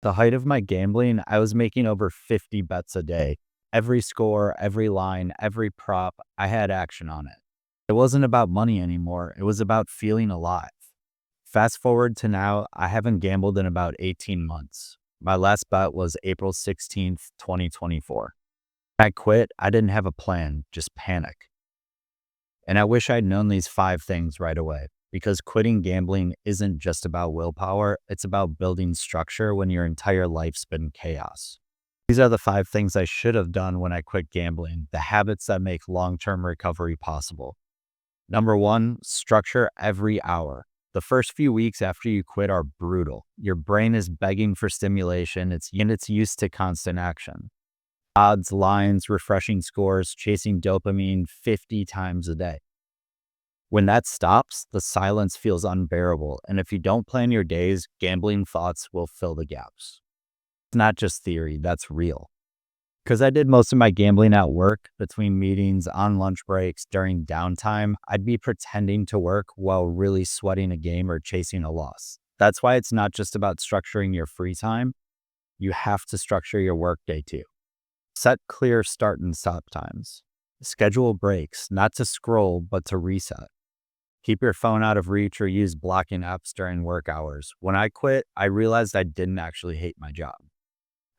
The height of my gambling, I was making over 50 bets a day. Every score, every line, every prop, I had action on it. It wasn't about money anymore. It was about feeling alive. Fast forward to now, I haven't gambled in about 18 months. My last bet was April 16th, 2024. I quit. I didn't have a plan, just panic. And I wish I'd known these 5 things right away, because quitting gambling isn't just about willpower. It's about building structure when your entire life's been chaos. These are the 5 things I should have done when I quit gambling, the habits that make long-term recovery possible. Number 1, structure every hour. The first few weeks after you quit are brutal. Your brain is begging for stimulation. It's used to constant action. Odds, lines, refreshing scores, chasing dopamine 50 times a day. When that stops, the silence feels unbearable. And if you don't plan your days, gambling thoughts will fill the gaps. It's not just theory, that's real. Because I did most of my gambling at work, between meetings, on lunch breaks, during downtime, I'd be pretending to work while really sweating a game or chasing a loss. That's why it's not just about structuring your free time. You have to structure your workday too. Set clear start and stop times. Schedule breaks, not to scroll, but to reset. Keep your phone out of reach or use blocking apps during work hours. When I quit, I realized I didn't actually hate my job.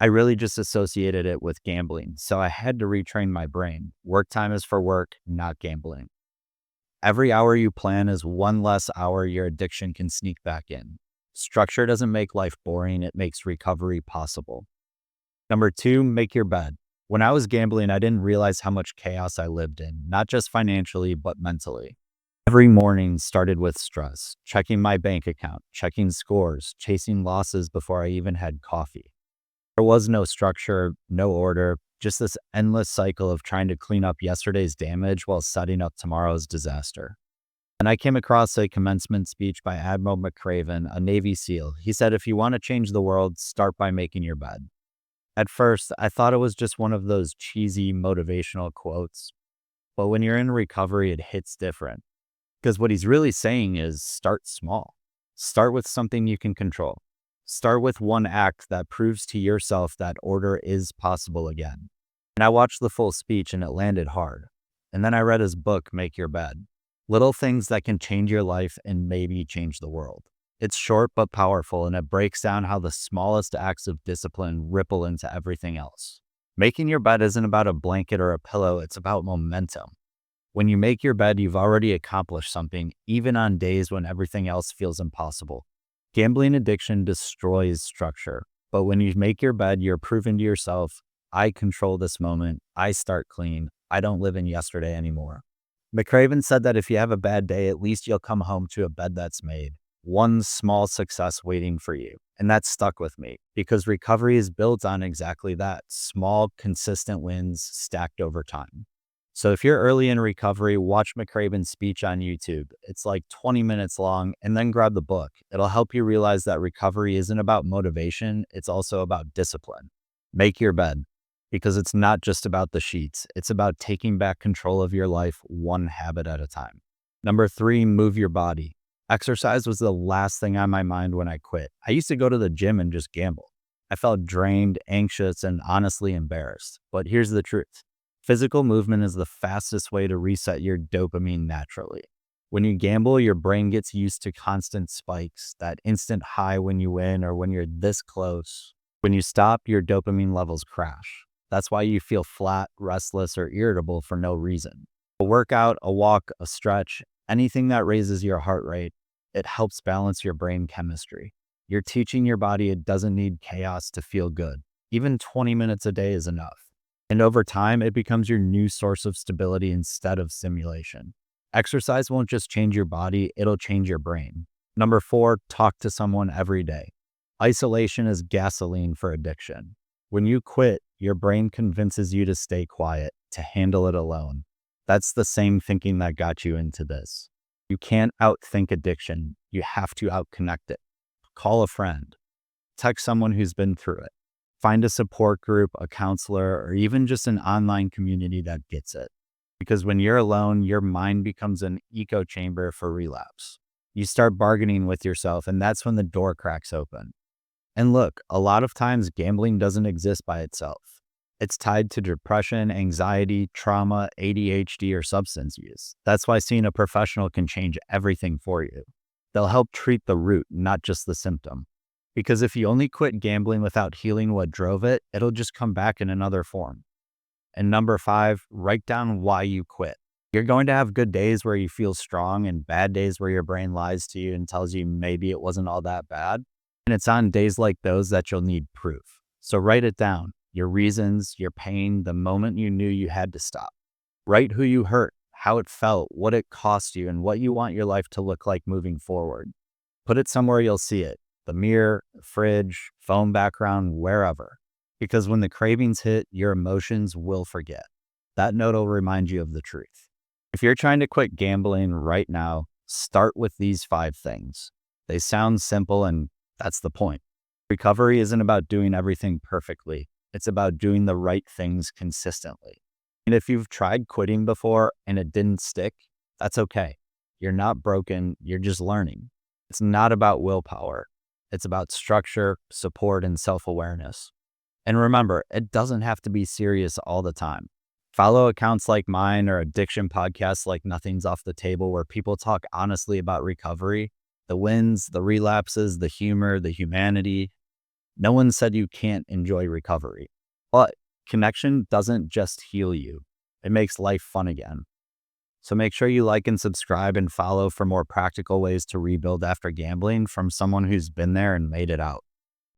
I really just associated it with gambling, so I had to retrain my brain. Work time is for work, not gambling. Every hour you plan is one less hour your addiction can sneak back in. Structure doesn't make life boring, it makes recovery possible. Number 2, make your bed. When I was gambling, I didn't realize how much chaos I lived in, not just financially, but mentally. Every morning started with stress, checking my bank account, checking scores, chasing losses before I even had coffee. There was no structure, no order, just this endless cycle of trying to clean up yesterday's damage while setting up tomorrow's disaster. And I came across a commencement speech by Admiral McRaven, a Navy SEAL. He said, if you want to change the world, start by making your bed. At first, I thought it was just one of those cheesy motivational quotes. But when you're in recovery, it hits different. Because what he's really saying is start small. Start with something you can control. Start with one act that proves to yourself that order is possible again. And I watched the full speech and it landed hard. And then I read his book, Make Your Bed. Little things that can change your life and maybe change the world. It's short but powerful, and it breaks down how the smallest acts of discipline ripple into everything else. Making your bed isn't about a blanket or a pillow, it's about momentum. When you make your bed, you've already accomplished something, even on days when everything else feels impossible. Gambling addiction destroys structure, but when you make your bed, you're proving to yourself, I control this moment, I start clean, I don't live in yesterday anymore. McRaven said that if you have a bad day, at least you'll come home to a bed that's made. One small success waiting for you. And that stuck with me because recovery is built on exactly that, small, consistent wins stacked over time. So if you're early in recovery, watch McRaven's speech on YouTube. It's like 20 minutes long, and then grab the book. It'll help you realize that recovery isn't about motivation, it's also about discipline. Make your bed, because it's not just about the sheets. It's about taking back control of your life one habit at a time. Number 3, move your body. Exercise was the last thing on my mind when I quit. I used to go to the gym and just gamble. I felt drained, anxious, and honestly embarrassed. But here's the truth. Physical movement is the fastest way to reset your dopamine naturally. When you gamble, your brain gets used to constant spikes, that instant high when you win or when you're this close. When you stop, your dopamine levels crash. That's why you feel flat, restless, or irritable for no reason. A workout, a walk, a stretch, anything that raises your heart rate, it helps balance your brain chemistry. You're teaching your body it doesn't need chaos to feel good. Even 20 minutes a day is enough. And over time, it becomes your new source of stability instead of stimulation. Exercise won't just change your body, it'll change your brain. Number 4, talk to someone every day. Isolation is gasoline for addiction. When you quit, your brain convinces you to stay quiet, to handle it alone. That's the same thinking that got you into this. You can't outthink addiction. You have to outconnect it. Call a friend. Text someone who's been through it. Find a support group, a counselor, or even just an online community that gets it. Because when you're alone, your mind becomes an echo chamber for relapse. You start bargaining with yourself, and that's when the door cracks open. And look, a lot of times gambling doesn't exist by itself. It's tied to depression, anxiety, trauma, ADHD, or substance use. That's why seeing a professional can change everything for you. They'll help treat the root, not just the symptom. Because if you only quit gambling without healing what drove it, it'll just come back in another form. And number 5, write down why you quit. You're going to have good days where you feel strong and bad days where your brain lies to you and tells you maybe it wasn't all that bad. And it's on days like those that you'll need proof. So write it down, your reasons, your pain, the moment you knew you had to stop. Write who you hurt, how it felt, what it cost you, and what you want your life to look like moving forward. Put it somewhere you'll see it, the mirror, the fridge, phone background, wherever. Because when the cravings hit, your emotions will forget. That note will remind you of the truth. If you're trying to quit gambling right now, start with these 5 things. They sound simple, and that's the point. Recovery isn't about doing everything perfectly. It's about doing the right things consistently. And if you've tried quitting before and it didn't stick, that's okay. You're not broken. You're just learning. It's not about willpower. It's about structure, support, and self-awareness. And remember, it doesn't have to be serious all the time. Follow accounts like mine or addiction podcasts like Nothing's Off the Table, where people talk honestly about recovery, the wins, the relapses, the humor, the humanity. No one said you can't enjoy recovery, but connection doesn't just heal you. It makes life fun again. So make sure you like and subscribe and follow for more practical ways to rebuild after gambling from someone who's been there and made it out.